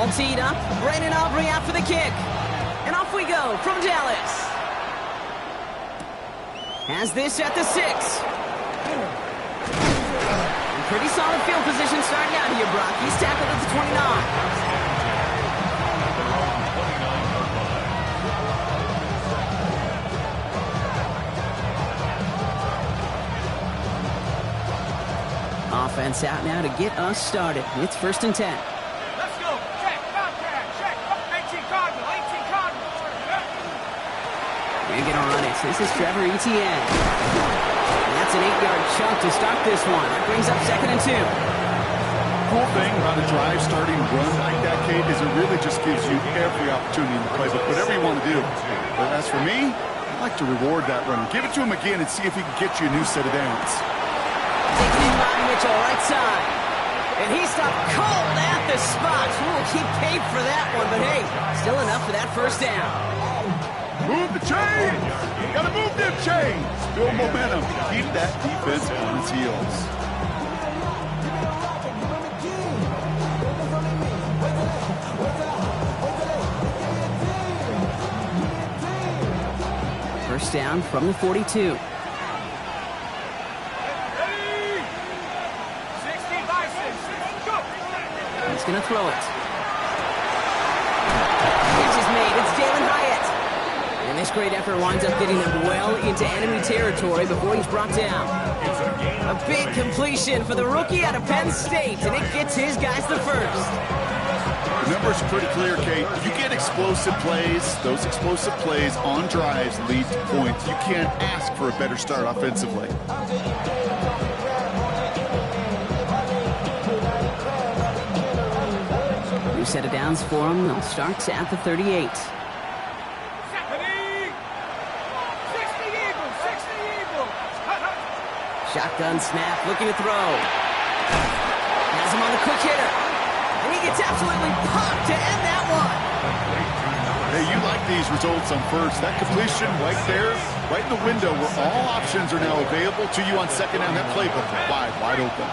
All teed up. Brandon Aubrey out for the kick. And off we go from Dallas. Has this at the 6. And pretty solid field position starting out here, Brock. He's tackled at the 29. Offense out now to get us started. It's 1st and 10. Let's go. Check. Bobcat. Check. 18 Cardinal. 18 Cardinal. We're going to run it. This is Trevor Etienne. And that's an 8-yard chunk to start this one. That brings up 2nd and 2. Cool thing about a drive starting run like that, Kate, is it really just gives you every opportunity in the playbook, whatever you want to do. But as for me, I'd like to reward that run. Give it to him again and see if he can get you a new set of downs. Taken in by Mitchell, right side. And he stopped cold at the spot. We'll keep paid for that one, but hey, still enough for that 1st down. Move the chains! Gotta move them chains! Build momentum. Keep that defense on its heels. First down from the 42. He's going to throw it. Pitch is made. It's Jalen Hyatt. And this great effort winds up getting him well into enemy territory before he's brought down. A big completion for the rookie out of Penn State, and it gets his guys the first. The numbers are pretty clear, Kate. You get explosive plays. Those explosive plays on drives lead to points. You can't ask for a better start offensively. New set of downs for him. They'll start at the 38. Shotgun snap, looking to throw. Has him on the quick hitter. And he gets absolutely popped to end that one. Hey, you like these results on first. That completion right there, right in the window where all options are now available to you on 2nd down. That playbook wide open.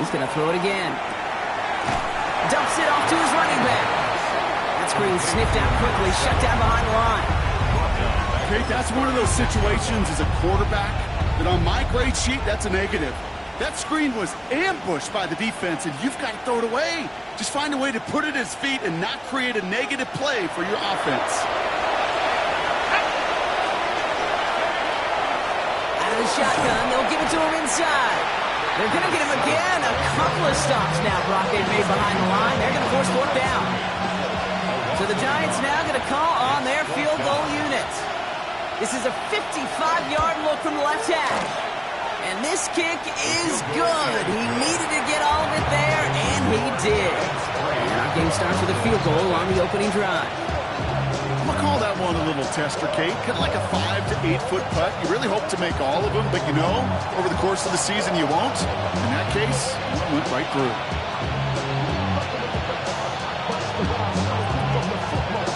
He's going to throw it again. Dumps it off to his running back. That screen sniffed out quickly, shut down behind the line. Okay, that's one of those situations as a quarterback that on my grade sheet, that's a negative. That screen was ambushed by the defense, and you've got to throw it away. Just find a way to put it at his feet and not create a negative play for your offense. Out of the shotgun, they'll give it to him inside. They're going to get him again. A couple of stops now Brock they've made behind the line. They're going to force 4th down. So the Giants now going to call on their field goal unit. This is a 55-yard look from the left hash. And this kick is good. He needed to get all of it there, and he did. And our game starts with a field goal on the opening drive. I'm going to call that one a little tester, Kate. Kind of like a 5 to 8 foot putt. You really hope to make all of them, but you know, over the course of the season, you won't. In that case, it went right through.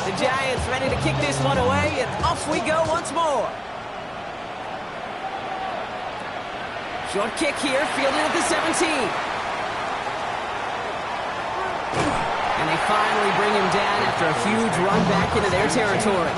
The Giants ready to kick this one away, and off we go once more. Short kick here, fielded at the 17. And they finally bring him down after a huge run back into their territory.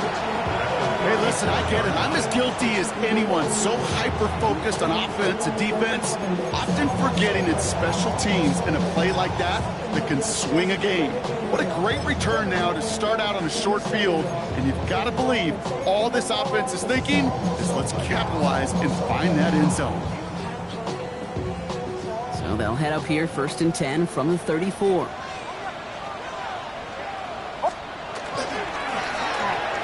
Hey, listen, I get it. I'm as guilty as anyone. So hyper-focused on offense and defense, often forgetting it's special teams in a play like that that can swing a game. What a great return now to start out on a short field, and you've got to believe all this offense is thinking is let's capitalize and find that end zone. So they'll head up here 1st and 10 from the 34.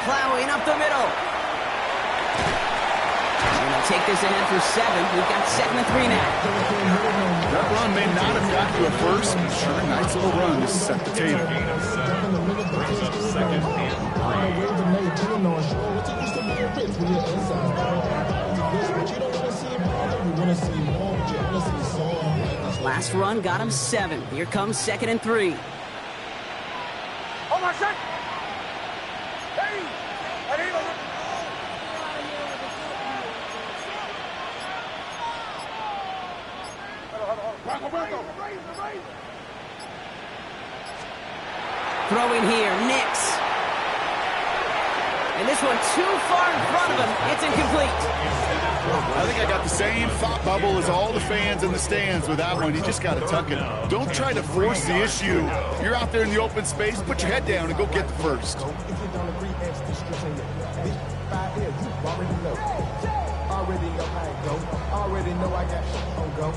Plowing up the middle. And they'll take this ahead for 7. We've got 2nd and 3 now. That run may not have got you a first, but sure, a nice little run to set the table. Last run got him 7. Here comes 2nd and 3. Hold on, set. Hey! Hold on. Throwing here, Nix. And this one too far in front of him. It's incomplete. I think I got the same thought bubble as all the fans in the stands with that one. You just got to tuck it. Don't try to force the issue. You're out there in the open space. Put your head down and go get the first. Already know I got shit on go.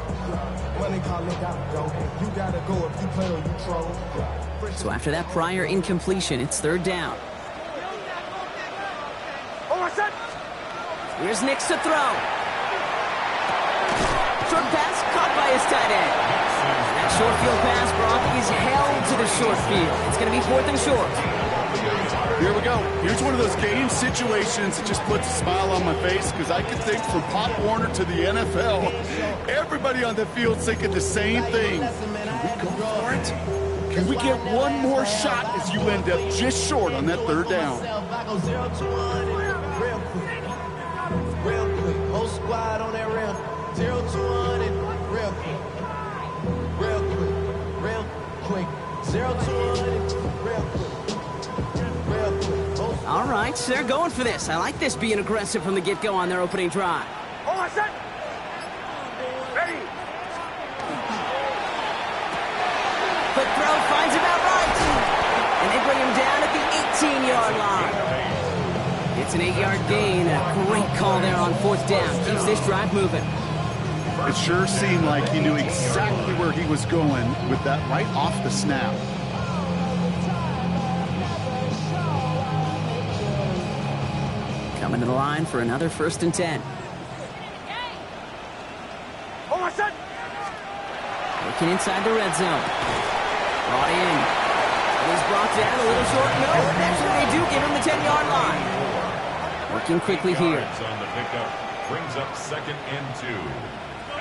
Money calling out go. You gotta go if you play or you troll. So after that prior incompletion, it's third down. Here's Nix to throw. Short pass caught by his tight end. That short field pass, Brock, is held to the short field. It's going to be 4th and short. Here we go. Here's one of those game situations that just puts a smile on my face because I can think from Pop Warner to the NFL, everybody on the field thinking the same thing. Can we go for it? Can we get one more shot as you end up just short on that third down? Real quick, whole squad on that rail. 0 to 100, real quick. Real quick, real quick. 0 to 100, real quick. All right, so they're going for this. I like this being aggressive from the get-go on their opening drive. Ready. Quick throw finds him outright. And they bring him down at the 18-yard line. It's an 8-yard gain. A great call there on 4th down. Keeps this drive moving. It sure seemed like he knew exactly where he was going with that right off the snap. Coming to the line for another 1st and 10. Working inside the red zone. Brought in. And he's brought down a little short. No, actually they do give him the 10-yard line. Working quickly here. On the pickup brings up 2nd and 2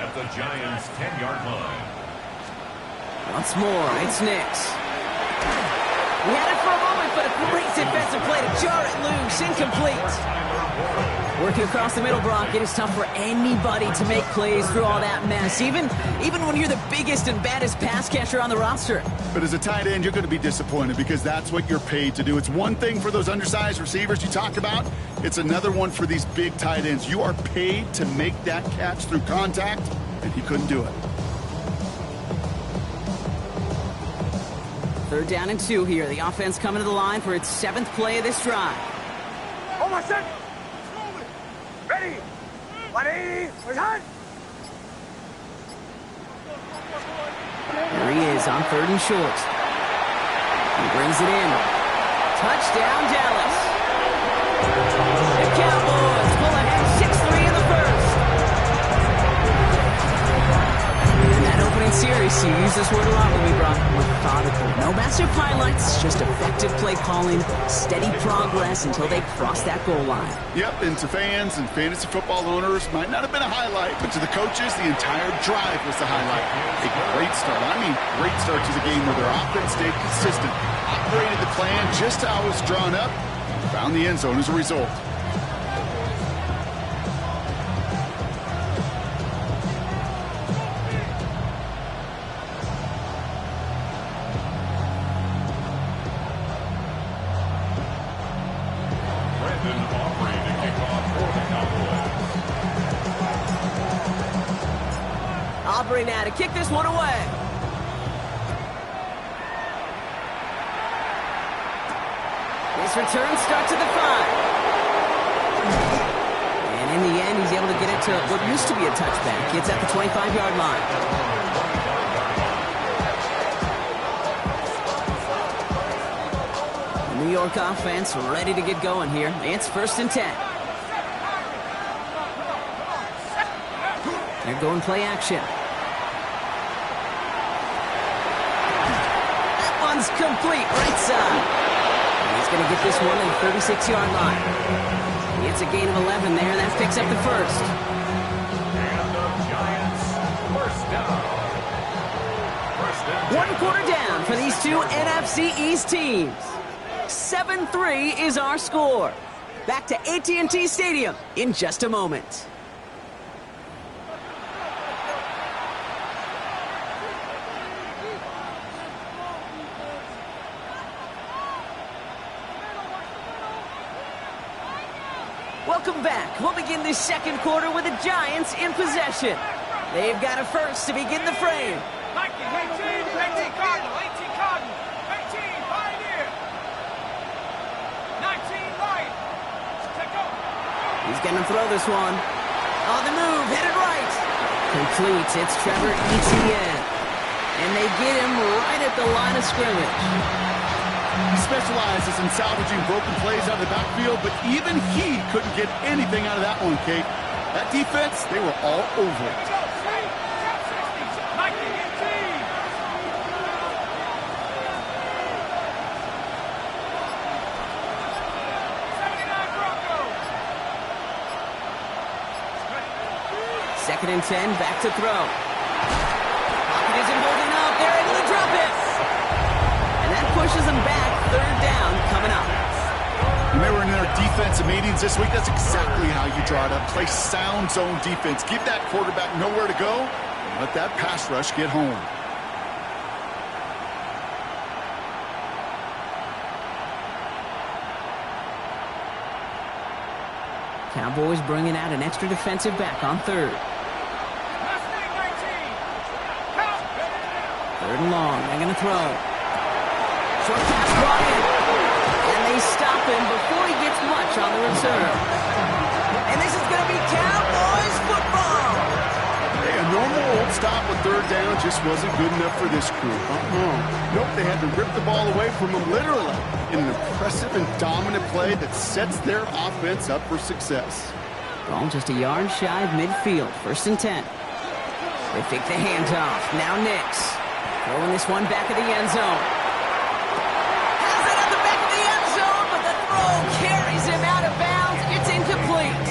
at the Giants' 10-yard line. Once more, it's Nix. We had it for a moment, but a great defensive play to jar it loose. Incomplete. Working across the middle, Brock, it is tough for anybody to make plays through all that mess, even when you're the biggest and baddest pass catcher on the roster. But as a tight end, you're going to be disappointed because that's what you're paid to do. It's one thing for those undersized receivers you talk about. It's another one for these big tight ends. You are paid to make that catch through contact, and he couldn't do it. 3rd down and 2 here. The offense coming to the line for its 7th play of this drive. Ready. 180. We're done. There he is on 3rd and short. He brings it in. Touchdown, Dallas. The Cowboys pull ahead 6-3 in the first. In that opening series, you use this word a lot with me, Brock. Methodical. No massive highlights, just effective play calling, steady progress until they cross that goal line. Yep, and to fans and fantasy football owners, might not have been a highlight, but to the coaches, the entire drive was the highlight. A great start. I mean, great start to the game where their offense stayed consistent, operated the plan just how it was drawn up, and found the end zone as a result. Aubrey now to kick this one away. This return starts at the 5. And in the end, he's able to get it to what used to be a touchback. It's at the 25-yard line. The New York offense ready to get going here. It's 1st and 10. They're going play action. That one's complete, right side. And he's going to get this one at the 36-yard line. He gets a gain of 11 there, and that picks up the first. And the Giants, first down. One quarter down for these two NFC East teams. 7-3 is our score. Back to AT&T Stadium in just a moment. welcome back. We'll begin this second quarter with the Giants in possession. They've got a first to begin the frame. 18 Cardinal, 18 Cardinal, 18 Pioneer, 19 Lion. Take over. He's going to throw this one. On the move, headed right. Complete. It's Trevor Etienne. And they get him right at the line of scrimmage. He specializes in salvaging broken plays out of the backfield, but even he couldn't get anything out of that one, Kate. That defense, they were all over it. Go, straight, top 60, 19, 18. Second and 10, back to throw. Pocket isn't holding up. They're able to drop it. And that pushes them back. Third down coming up. When they were in their defensive meetings this week, that's exactly how you draw it up. Play sound zone defense. Give that quarterback nowhere to go. And let that pass rush get home. Cowboys bringing out an extra defensive back on third. Third and long. They're going to throw. Short pass Bryant. And they stop him before he gets much on the return. And this is going to be Cowboys football. Hey, a normal old stop with third down just wasn't good enough for this crew. Nope, they had to rip the ball away from them literally in an impressive and dominant play that sets their offense up for success. Ball just a yard shy of midfield. First and 10. They fake the handoff. Now Nix. Throwing this one back of the end zone. Has it at the back of the end zone, but the throw carries him out of bounds. It's incomplete.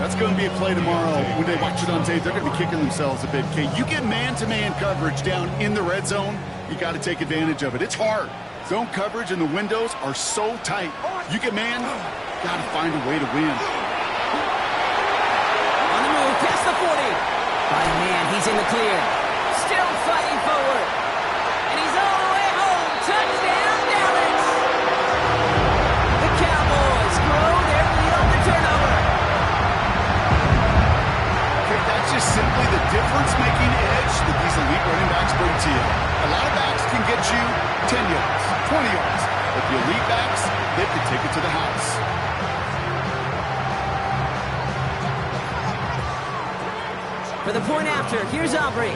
That's going to be a play tomorrow. When they watch it on tape, they're going to be kicking themselves a bit. Okay, you get man-to-man coverage down in the red zone, you got to take advantage of it. It's hard. Zone coverage and the windows are so tight. You get man, got to find a way to win. On the move, past the 40. By man, he's in the clear. Still fighting forward. And he's all the way home. Touchdown, Dallas. The Cowboys grow their lead on the turnover. Okay, that's just simply the difference-making edge that these elite running backs bring to you. A lot of backs can get you 10 yards, 20 yards. But the elite backs, they can take it to the house. For the point after, here's Aubrey.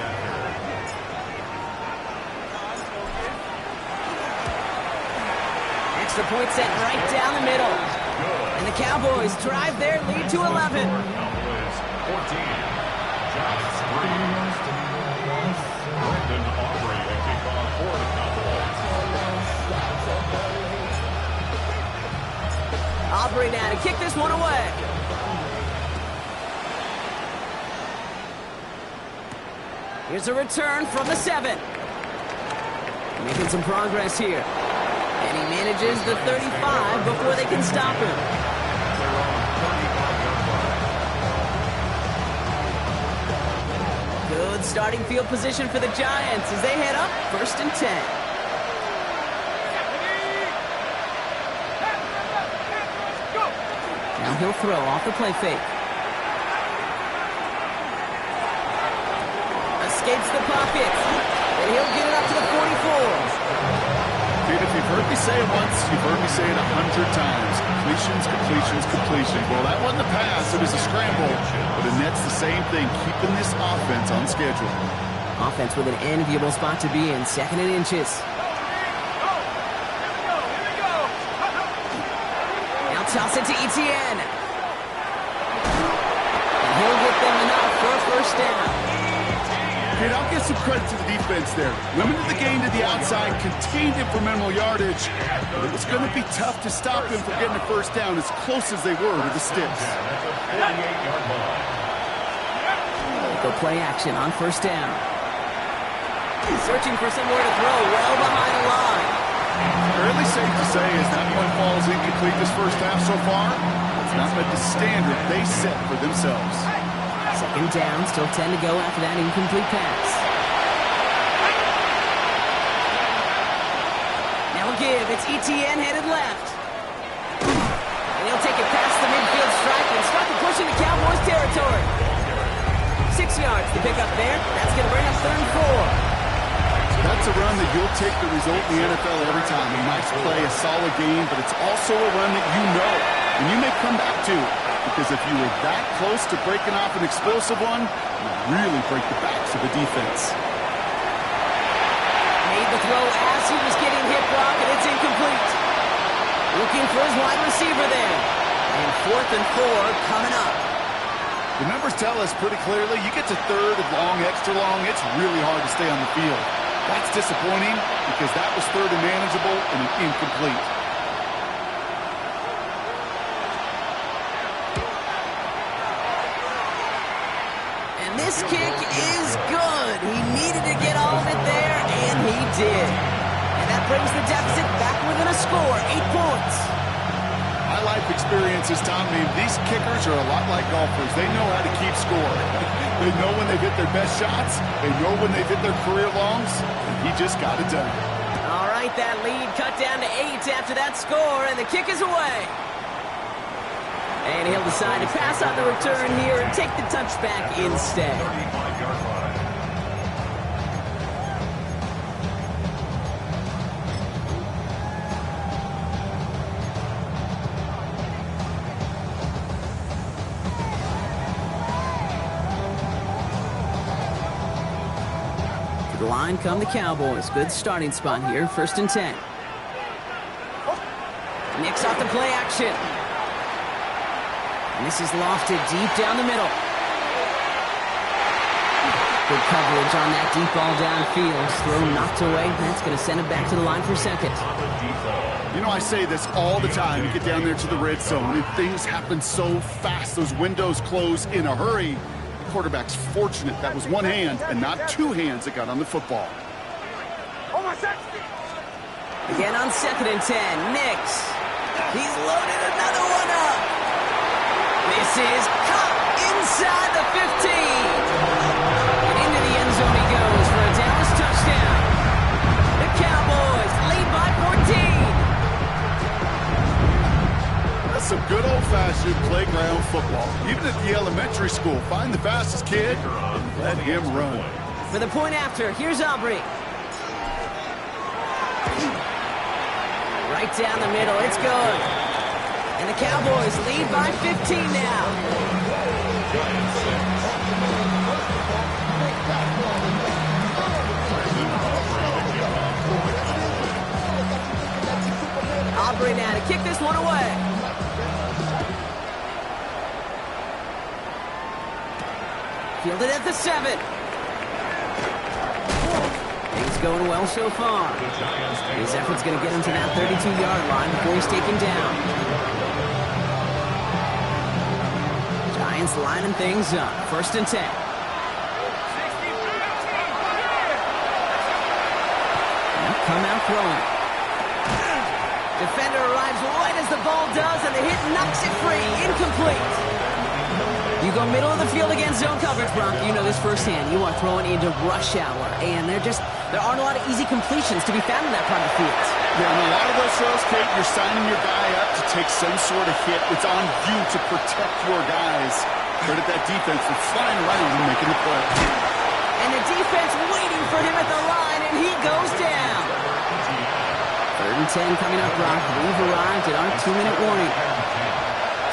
Extra point set right down the middle. And the Cowboys drive their lead to 11. Cowboys 14, Giants 3. Brendan Aubrey to kick off for the Cowboys. Aubrey now to kick this one away. Here's a return from the 7. Making some progress here. And he manages the 35 before they can stop him. Good starting field position for the Giants as they head up first and 10. Now he'll throw off the play fake. Escapes the pocket. And he'll get it up to the 44. Dude, if you've heard me say it once, you've heard me say it 100 times. Completions, completions, completions. Well, that wasn't a pass. It was a scramble. But the net's the same thing, keeping this offense on schedule. Offense with an enviable spot to be in, second and inches. Now toss it to Etienne. And he'll get them enough for a first down. Okay, I'll give some credit to the defense there. Limited the gain to the outside, contained him for minimal yardage. But it was going to be tough to stop him from getting a first down as close as they were to the sticks. Go play action on first down. Searching for somewhere to throw well behind the line. Fairly safe to say as that one falls incomplete this first half so far, it's not met the standard they set for themselves. Second down, still 10 to go after that incomplete pass. Now a give, it's Etienne headed left. And he'll take it past the midfield strike and start to push into Cowboys territory. 6 yards to pick up there. That's going to bring up 3rd and 4. That's a run that you'll take the result in the NFL every time. A nice play, a solid game, but it's also a run that you know and you may come back to. Because if you were that close to breaking off an explosive one, you really break the backs of the defense. Made the throw as he was getting hit, Brock, and it's incomplete. Looking for his wide receiver there. And 4th and 4 coming up. The numbers tell us pretty clearly, you get to 3rd and long, extra long, it's really hard to stay on the field. That's disappointing because that was 3rd and manageable and an incomplete. And this kick is good. He needed to get all of it there, and he did. And that brings the deficit back within a score, 8 points. My life experience has taught me these kickers are a lot like golfers. They know how to keep score. They know when they've hit their best shots. They know when they've hit their career longs. And he just got it done. All right, that lead cut down to 8 after that score, and the kick is away. And he'll decide to pass on the return here and take the touchback instead. 35-yard line. The line come the Cowboys. Good starting spot here. 1st and 10. Nix off the play action. And this is lofted deep down the middle. Good coverage on that deep ball downfield. Throw knocked away. That's going to send it back to the line for 2nd. You know, I say this all the time. You get down there to the red zone, and things happen so fast. Those windows close in a hurry. The quarterback's fortunate that was one hand and not 2 hands that got on the football. Again on 2nd and 10. Nix. He's loaded another one up. This is caught inside the 15. And into the end zone he goes for a Dallas touchdown. The Cowboys lead by 14. That's some good old-fashioned playground football. Even at the elementary school, find the fastest kid and let him run. For the point after, here's Aubrey. Right down the middle, it's good. And the Cowboys lead by 15 now. Aubrey now to kick this one away. Fielded at the 7. Things going well so far. His effort's going to get him to that 32-yard line before he's taken down. Giants lining things up. 1st and 10. Now come out throwing. Defender arrives right as the ball does, and the hit knocks it free. Incomplete. You go middle of the field against zone coverage, Brock. You know this firsthand. You are throwing into rush hour, and there aren't a lot of easy completions to be found in that part of the field. Yeah, and a lot of those throws, Kate, you're signing your guy up to take some sort of hit. It's on you to protect your guys. Credit that defense for flying around and making the play. And the defense waiting for him at the line, and he goes down. 3rd and 10 coming up, Brock. We've arrived at our 2-minute warning.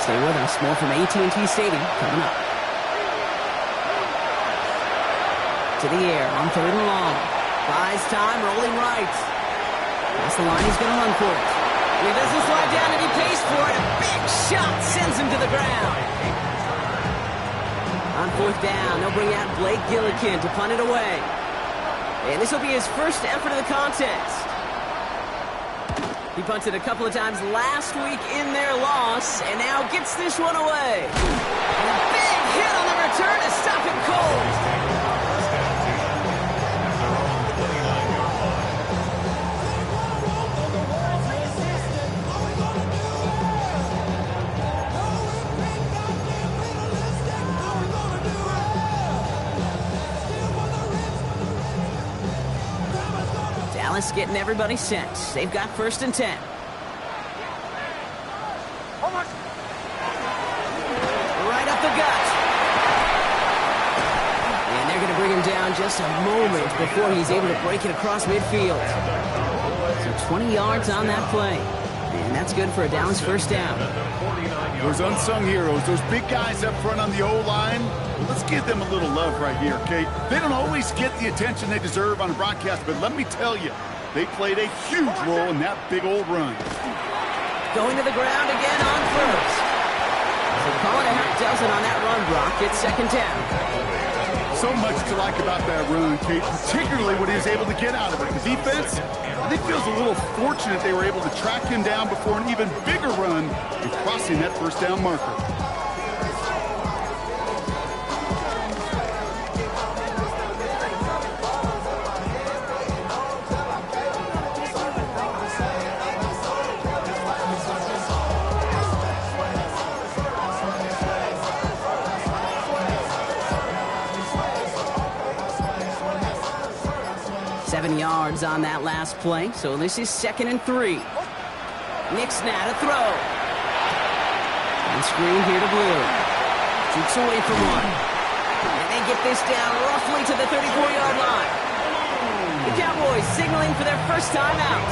Stay with us. More from AT&T Stadium coming up. To the air on 3rd and long. Buys time, rolling right. That's the line, he's going to run for it. And he doesn't slide down, and he pays for it. A big shot sends him to the ground. On 4th down, they'll bring out Blake Gillikin to punt it away. And this will be his first effort of the contest. He punted a couple of times last week in their loss, and now gets this one away. And a big hit on the return to stop it cold. Dallas getting everybody set. They've got 1st and 10. him down just a moment before he's able to break it across midfield. So 20 yards on that play. And that's good for a Dallas first down. Those unsung heroes, those big guys up front on the O-line, let's give them a little love right here, okay? They don't always get the attention they deserve on a broadcast, but let me tell you, they played a huge role in that big old run. Going to the ground again on first. So calling a half dozen on that run, Brock. It's second down. So much to like about that run, Kate, particularly what he was able to get out of it. The defense, I think, feels a little fortunate they were able to track him down before an even bigger run in crossing that first down marker. Yards on that last play, so this is 2nd and 3. Nick's now to throw. And screen here to Blue. Shoots away from one. And they get this down roughly to the 34-yard line. The Cowboys signaling for their first time out.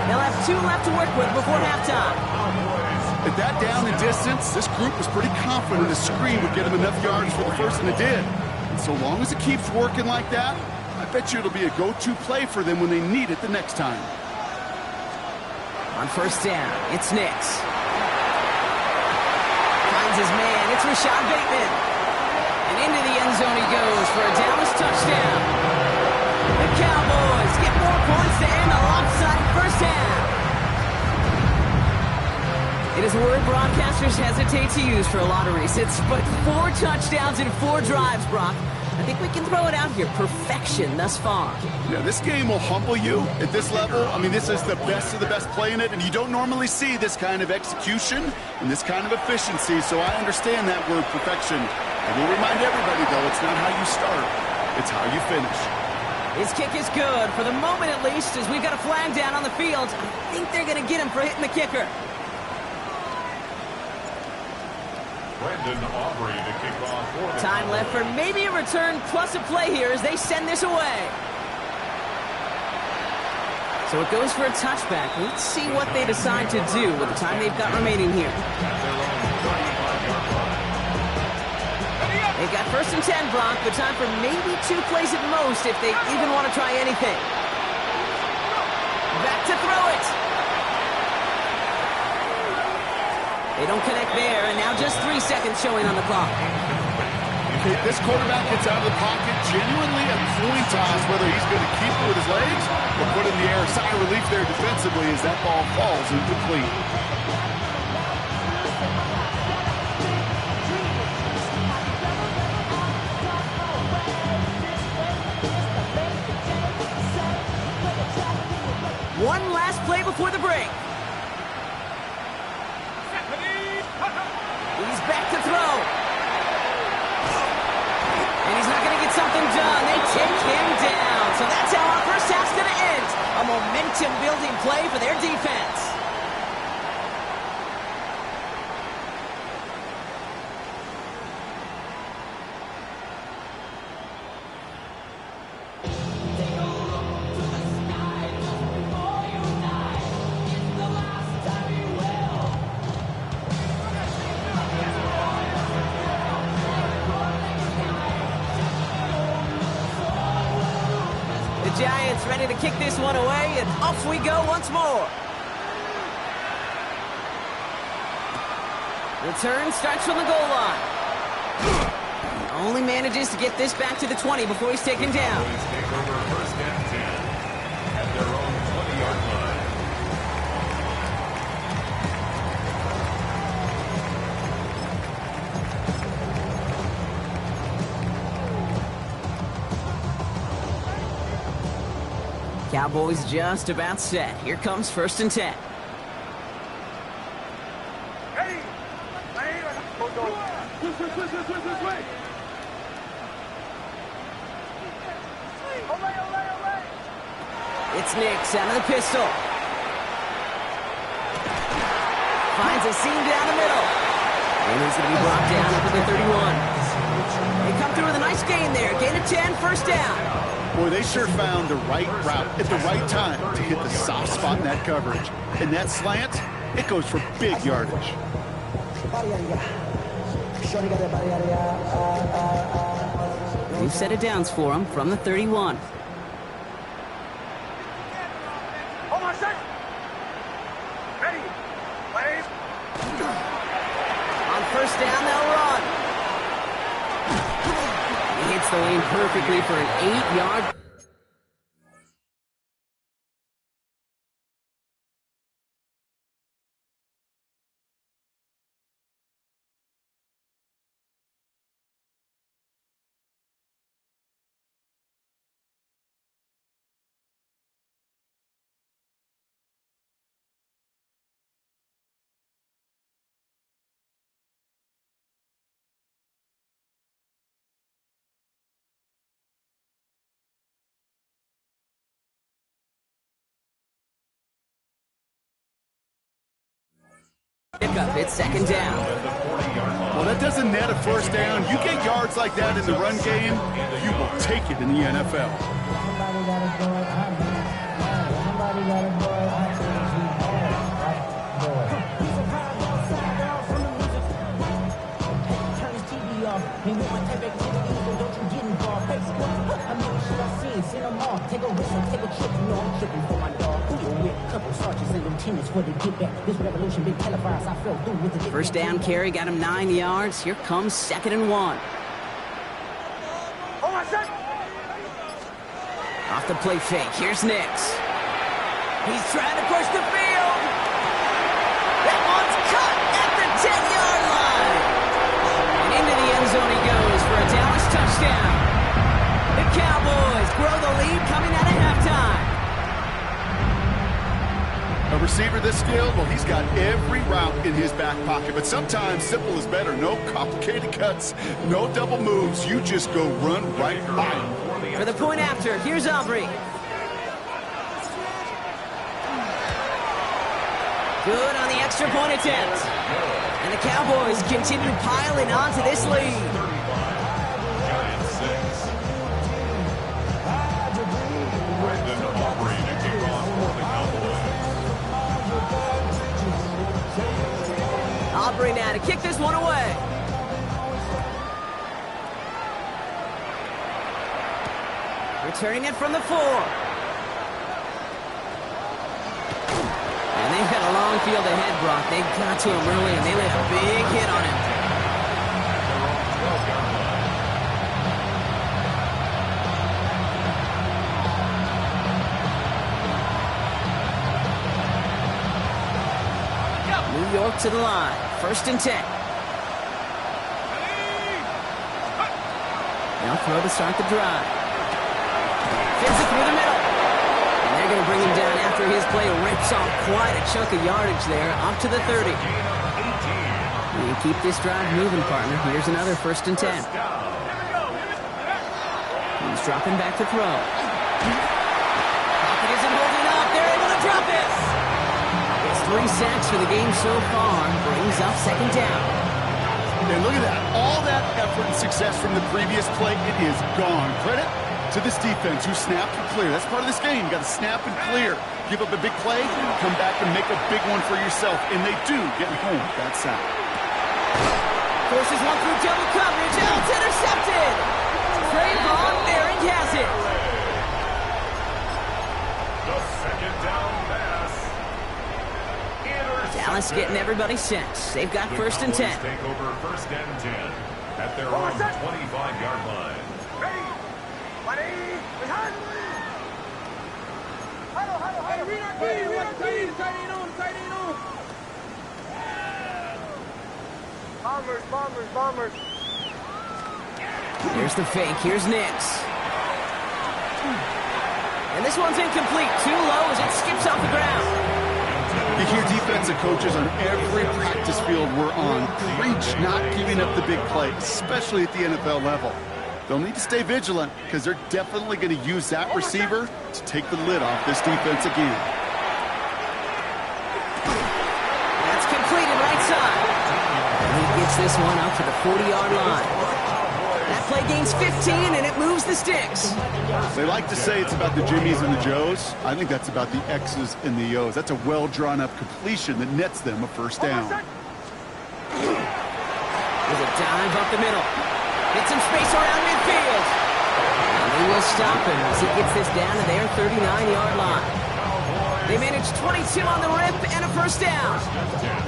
They'll have 2 left to work with before halftime. At that down and distance, this group was pretty confident the screen would get them enough yards for the first, and it did. And so long as it keeps working like that, I bet you it'll be a go-to play for them when they need it the next time. On first down, it's Nix. Finds his man. It's Rashad Bateman. And into the end zone he goes for a Dallas touchdown. The Cowboys get more points to end a lopsided first half. It is a word broadcasters hesitate to use for a lot of reasons, but 4 touchdowns in 4 drives, Brock. I think we can throw it out here. Perfection thus far. Yeah, this game will humble you at this level. I mean, this is the best of the best playing it, and you don't normally see this kind of execution and this kind of efficiency, so I understand that word perfection. I will remind everybody, though, it's not how you start, it's how you finish. His kick is good, for the moment at least, as we've got a flag down on the field. I think they're going to get him for hitting the kicker. Brandon Aubrey to kick off for the Time left for maybe a return plus a play here as they send this away. So it goes for a touchback. Let's see what they decide to do with the time they've got remaining here. They've got 1st and 10, Brock, but time for maybe 2 plays at most if they even want to try anything. Back to throw it. They don't connect there, and now just 3 seconds showing on the clock. Okay, this quarterback gets out of the pocket, genuinely a coin toss, whether he's going to keep it with his legs or put it in the air. Sigh of relief there defensively as that ball falls incomplete. One last play before the break. He's back to throw. And he's not going to get something done. They take him down. So that's how our first half's going to end. A momentum-building play for their defense. Giants ready to kick this one away, and off we go once more. Return starts from the goal line. Only manages to get this back to the 20 before he's taken down. Take over 1st and 10 at their own 20-yard line. Cowboys just about set. Here comes 1st and 10. It's Nix out of the pistol. Finds a seam down the middle. And he's going to be brought down to the 31. They come through with a nice gain there. Gain of 10, first down. Boy, they sure found the right route at the right time to hit the soft spot in that coverage. And that slant, it goes for big yardage. New set of downs for him from the 31. Hold on, set. Ready. Ready. On first down, they'll run. He hits the lane perfectly for an 8-yard. Pickup, it's second down. Well, that doesn't net a first down. You get yards like that in the run game, you will take it in the NFL. Take a whistle, take a trip, you know I'm tripping for my dog. Who you with? Couple sergeants and lieutenants for the get back. This revolution been televised, I fell through with the First down carry, got him 9 yards. Here comes second and 1. Hold on, set. Off the play fake, here's Nix. He's trying to push the field. That one's cut at the 10-yard line. And into the end zone he goes for a Dallas touchdown. The Cowboys grow the lead coming out of halftime. A receiver this skilled, well, he's got every route in his back pocket. But sometimes simple is better. No complicated cuts, no double moves. You just go run right by him. For the point after, here's Aubrey. Good on the extra point attempt. And the Cowboys continue piling onto this lead. Giants 6. Brendan Aubrey to kick off for the Cowboys. Aubrey now to kick this one away. Returning it from the 4. And they've got a long field ahead, Brock. They got to him early, and they laid a big hit on him. New York to the line. First and 10. Now throw to start the drive. Fits it through the middle. And they're going to bring him down after his play rips off quite a chunk of yardage there, up to the 30. You keep this drive moving, partner. Here's another first and 10. He's dropping back to throw. Pocket isn't holding up. They're able to drop it. It's 3 sacks for the game so far. Brings up second down. And look at that. All that effort and success from the previous play, it is gone. Credit to this defense who snapped and clear. That's part of this game. You got to snap and clear. Give up a big play, come back and make a big one for yourself. And they do get home with that sack. Forces one through double coverage. Now it's intercepted. Trayvon Merrick has it. The second down pass. Dallas getting everybody set. They've got first and 10. Take over first and 10 at their own 25-yard line. Ready. Ready. Behind. Hey, read our key. Read our key. Tight end on. Tight end on. Bombers. Bombers. Bombers. Here's the fake. Here's Nix. And this one's incomplete. Too low as it skips off the ground. You hear defensive coaches on every practice field we're on preach not giving up the big play, especially at the NFL level. They'll need to stay vigilant because they're definitely going to use that receiver to take the lid off this defense again. That's completed right side. And he gets this one up to the 40-yard line. That play gains 15, and it moves the sticks. They like to say it's about the Jimmies and the Joes. I think that's about the X's and the O's. That's a well-drawn-up completion that nets them a first down. There's a dive up the middle. Get some space around midfield. And they will stop him as he gets this down to their 39-yard line. They managed 22 on the rip and a first down.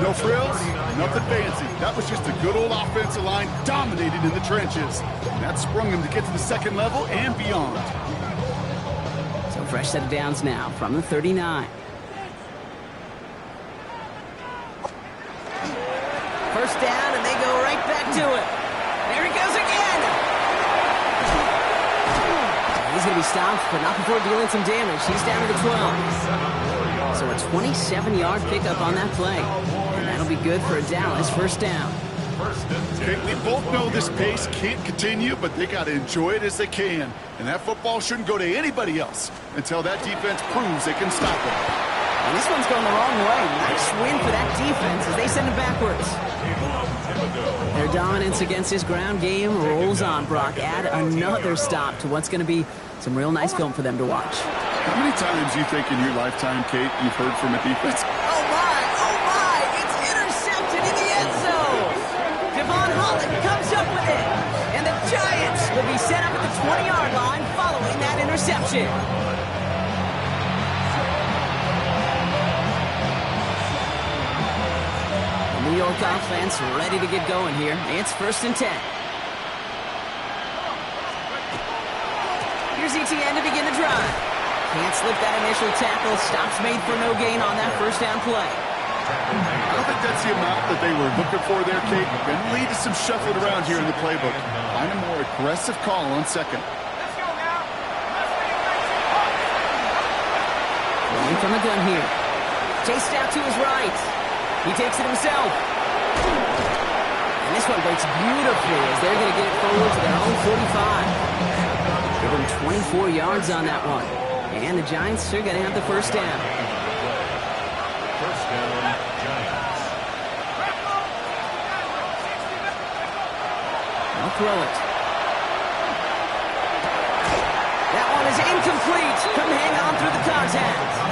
No frills, nothing fancy. That was just a good old offensive line dominated in the trenches. And that sprung them to get to the second level and beyond. So fresh set of downs now from the 39. First down, and they go right back to it. There he goes again. He's going to be stopped, but not before dealing some damage. He's down to the 12. So a 27-yard pickup on that play. And that'll be good for a Dallas first down. Okay, we both know this pace can't continue, but they got to enjoy it as they can. And that football shouldn't go to anybody else until that defense proves they can stop it. And this one's going the wrong way. Nice win for that defense as they send it backwards. Their dominance against his ground game rolls on, Brock. Add another stop to what's going to be some real nice film for them to watch. How many times do you think in your lifetime, Kate, you've heard from a defense? Oh my, it's intercepted in the end zone. Devon Holland comes up with it. And the Giants will be set up at the 20-yard line following that interception. The New York offense ready to get going here. It's 1st and 10. Here's ETN to begin the drive. Can't slip that initial tackle. Stops made for no gain on that first down play. I don't think that's the amount that they were looking for there, Kate. Going to lead to some shuffling around here in the playbook. Find a more aggressive call on second. Let's go now. Going from the gun here. Chased out to his right. He takes it himself. And this one breaks beautifully as they're going to get it forward to their own 45. Give them 24 yards on that one. And the Giants are going to have the first down. First down, Giants. They'll throw it. That one is incomplete. Couldn't hang on through the contact.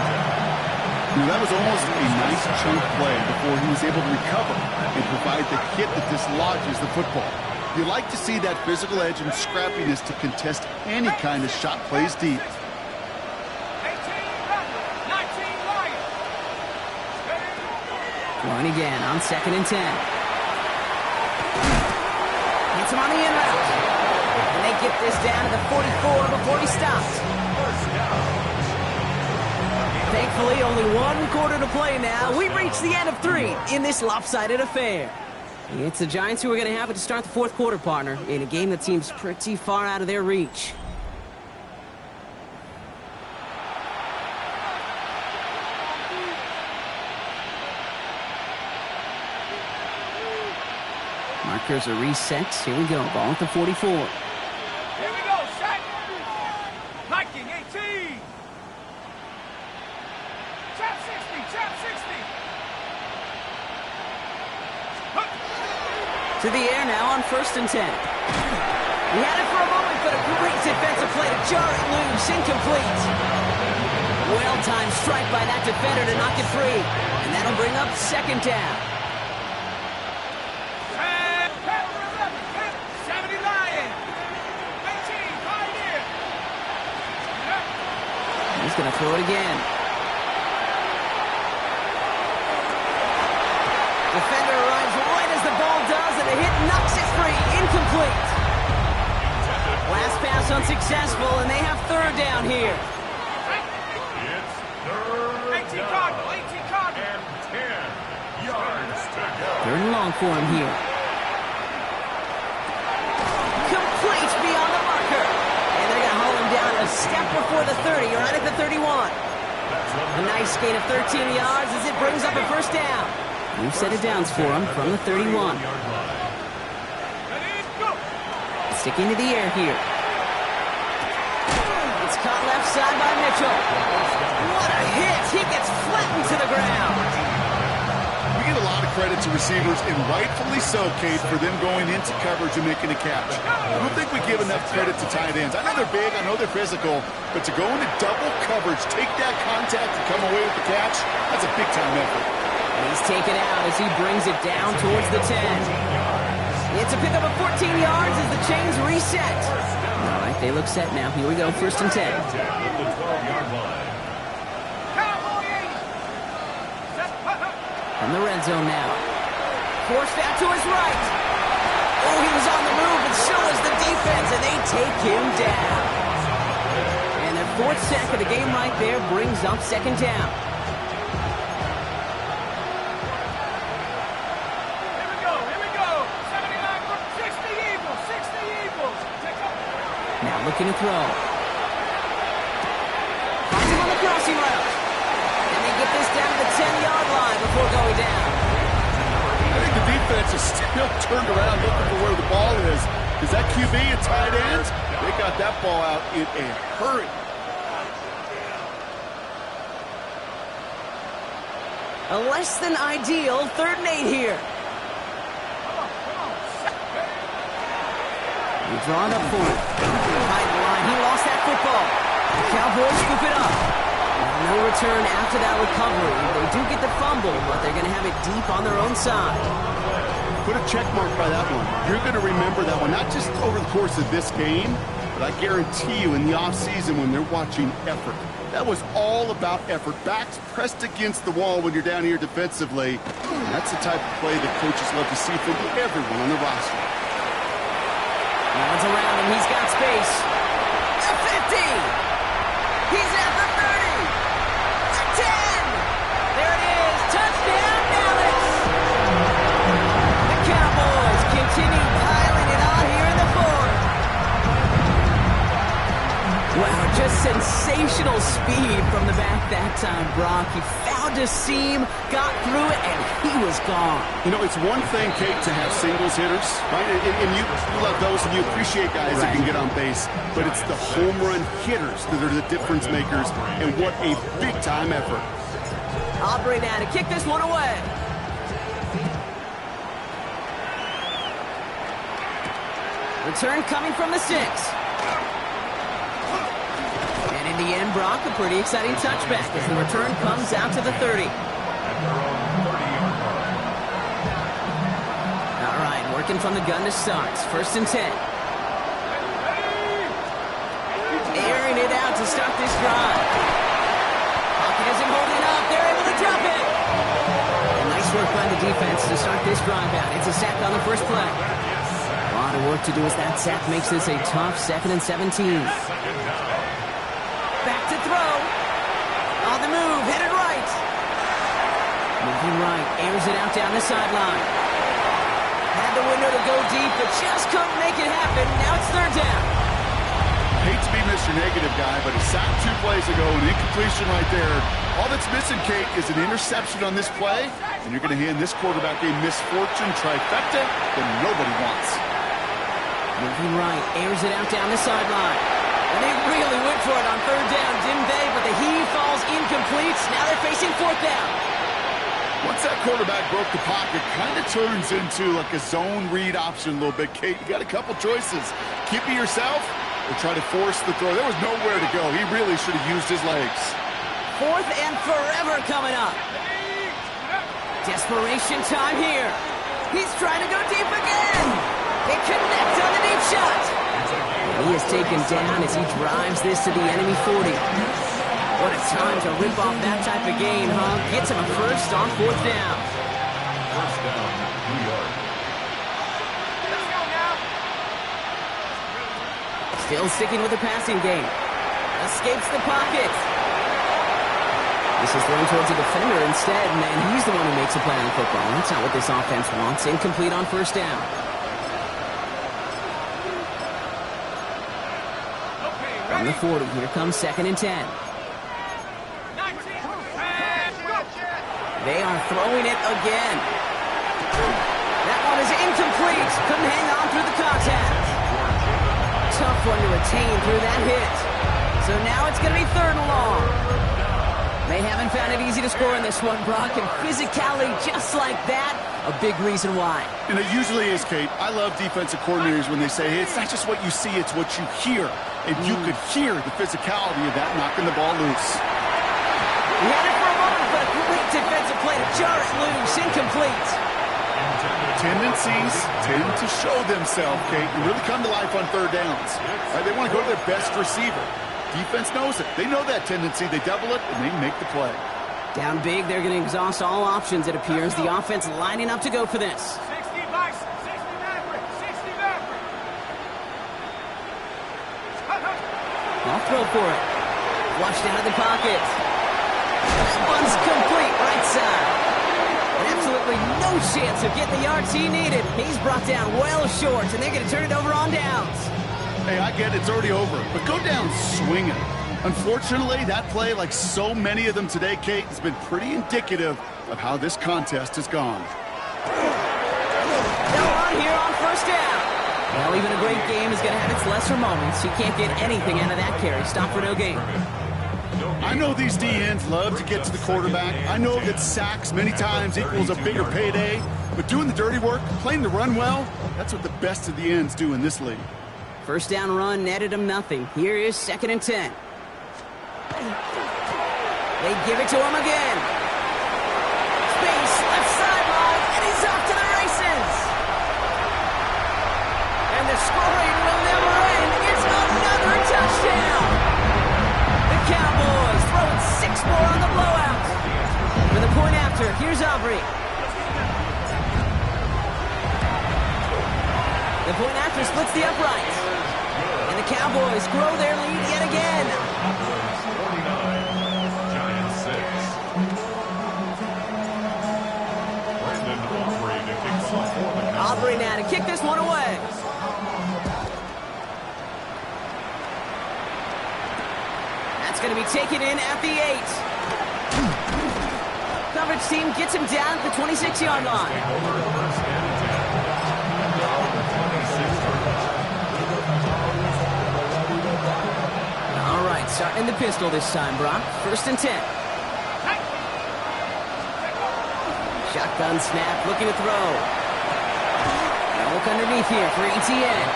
That was almost a nice chunk play before he was able to recover and provide the hit that dislodges the football. You like to see that physical edge and scrappiness to contest any kind of shot plays deep. 19 Lions. Going again on 2nd and 10. Hits him on the in route. And they get this down to the 44 before he stops. Thankfully, only 1 quarter to play now. We've reached the end of 3 in this lopsided affair. It's the Giants who are going to have it to start the 4th quarter, partner, in a game that seems pretty far out of their reach. Markers are reset. Here we go. Ball at the 44. Here we go, set. Viking 18. Trap 60, trap 60. To the air now on 1st and 10. He had it for a moment, but a great defensive play to jar it loose. Incomplete. Well-timed strike by that defender to knock it free. And that'll bring up 2nd down. 70 Lions. 18, Pioneer. He's going to throw it again. Defender arrives right as the ball does, and the hit knocks it free. Incomplete. Last pass unsuccessful, and they have 3rd down here. It's 3rd 18 down. Cardinal, 18 Cardinal. And 10 yards to go. 3rd and long for him here. Complete beyond the marker. And they're going to hold him down a step before the 30, right at the 31. A nice gain of 13 yards as it brings up a first down. New set of downs for him from the 31. Ready, go. Sticking to the air here. It's caught left side by Mitchell. What a hit! He gets flattened to the ground. We get a lot of credit to receivers, and rightfully so, Kate, for them going into coverage and making a catch. I don't think we give enough credit to tight ends. I know they're big, I know they're physical, but to go into double coverage, take that contact and come away with the catch, that's a big-time effort. And he's taken out as he brings it down towards the 10. It's a pickup of 14 yards as the chains reset. All right, they look set now. Here we go, 1st and 10. At the 12-yard line. From the red zone now. Forced out to his right. Oh, he was on the move, but so is the defense, and they take him down. And their 4th sack of the game right there brings up 2nd down. Here we go. 79, 60 Eagles. Now looking to throw. Finds him on the crossing route. And they get this down to the 10-yard line before going down. I think the defense is still turned around looking for where the ball is. Is that QB and tight ends? They got that ball out in a hurry. A less than ideal 3rd and 8 here. He drawn up for it. Behind the line, he lost that football. The Cowboys scoop it up. No return after that recovery. They do get the fumble, but they're going to have it deep on their own side. Put a check mark by that one. You're going to remember that one, not just over the course of this game, but I guarantee you in the offseason when they're watching effort. That was all about effort. Backs pressed against the wall when you're down here defensively. And that's the type of play that coaches love to see from everyone on the roster. Now it's around him. He's got space. The 50. He's at the 30. The 10. There it is. Touchdown, Dallas. The Cowboys continue piling it on here in the 4th. Wow, just sensational speed from the back that time, Brock. He found a seam, got through it, and he was gone. You know, it's one thing, Kate, to have singles hitters, right? And you love those, and you appreciate guys that can get on base. But it's the home run hitters that are the difference makers, and what a big-time effort. Aubrey now to kick this one away. Return coming from the 6. And in the end, Brock, a pretty exciting touchback as the return comes out to the 30. All right, working from the gun to start. 1st and 10. Airing it out to start this drive. Pocket isn't holding up. They're able to drop it. And nice work by the defense to start this drive out. It's a sack on the first play. A lot of work to do as that sack makes this a tough 2nd and 17. Back to throw. On the move, headed right. Moving right, airs it out down the sideline. Had the window to go deep, but just couldn't make it happen. Now it's 3rd down. Hate to be Mr. Negative guy, but a sack 2 plays ago, an incompletion right there. All that's missing, Kate, is an interception on this play, and you're going to hand this quarterback a misfortune trifecta that nobody wants. Moving right, airs it out down the sideline. And they really went for it on 3rd down, didn't they? But the heave falls incomplete. Now they're facing 4th down. Once that quarterback broke the pocket, kind of turns into like a zone read option a little bit, Kate. You got a couple choices. Keep it yourself or try to force the throw. There was nowhere to go. He really should have used his legs. 4th and forever coming up. Desperation time here. He's trying to go deep again. They connect on the deep shot. And he is taken down as he drives this to the enemy 40. What a time to rip off that type of game, huh? Gets him a first on 4th down. First down, New York. Let's go now. Still sticking with the passing game. Escapes the pocket. This is thrown towards a defender instead, and he's the one who makes a play on football. That's not what this offense wants. Incomplete on 1st down. From the 40, here comes 2nd and 10. They are throwing it again. That one is incomplete. Couldn't hang on through the contact. Tough one to retain through that hit. So now it's going to be 3rd and long. They haven't found it easy to score in this one, Brock, and physicality just like that, a big reason why. And it usually is, Kate. I love defensive coordinators when they say, hey, it's not just what you see, it's what you hear. And you could hear the physicality of that knocking the ball loose. He had it for a moment, but a great defensive play to jar it loose, incomplete. Tendencies tend to show themselves, Kate, and really come to life on third downs. Right? They want to go to their best receiver. Defense knows it. They know that tendency. They double it, and they make the play. Down big, they're going to exhaust all options, it appears. The offense lining up to go for this. 60 Bison, 60 Maverick, 60 Maverick. I'll throw for it. Flushed out of the pocket. This one's complete, right side. And absolutely no chance of getting the yards he needed. He's brought down well short, and they're going to turn it over on downs. Hey, I get it. It's already over. But go down swinging. Unfortunately, that play, like so many of them today, Kate, has been pretty indicative of how this contest has gone. They're on here on first down. Well, even a great game is going to have its lesser moments. You can't get anything out of that carry. Stop for no gain. I know these D-ends love to get to the quarterback. I know that sacks many times equals a bigger payday. But doing the dirty work, playing the run well, that's what the best of the ends do in this league. First down run netted him nothing. Here is 2nd and 10. They give it to him again. Space, left sideline, and he's off to the races. And the scoring will never end. It's another touchdown. The Cowboys throwing 6 more on the blowout. For the point after, here's Aubrey. The point after splits the uprights. And the Cowboys grow their lead yet again. 49, Giants 6. Brandon Aubrey to kick off for the Cowboys. Aubrey now to kick this one away. That's going to be taken in at the 8. Coverage team gets him down at the 26-yard line. Over first and 10. All right, starting in the pistol this time, Brock. 1st and 10. Shotgun snap, looking to throw. Now look underneath here for ETN.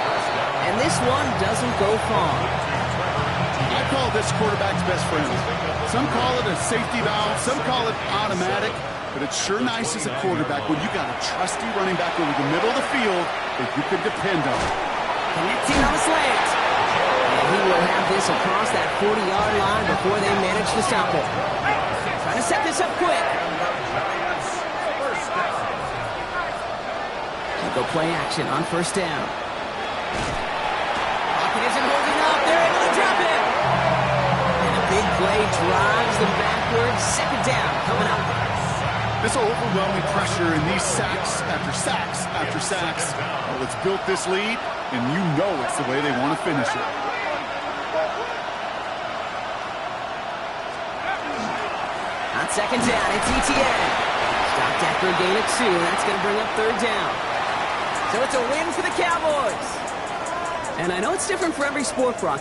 And this one doesn't go far. I call this quarterback's best friend. Some call it a safety valve, some call it automatic, but it's sure nice as a quarterback when you got a trusty running back over the middle of the field that you can depend on. Connecting on a slant. And he will have this across that 40-yard line before they manage to stop it. Trying to set this up quick. Go play action on first down. Pocket isn't holding up. They're able to drop it. And a big play drives them backwards. 2nd down coming up. This overwhelming pressure and these sacks after sacks after sacks. Well, it's built this lead, and you know it's the way they want to finish it. On 2nd down, it's ETN. Stopped after a gain of 2, and that's going to bring up 3rd down. So it's a win for the Cowboys. And I know it's different for every sport, Brock.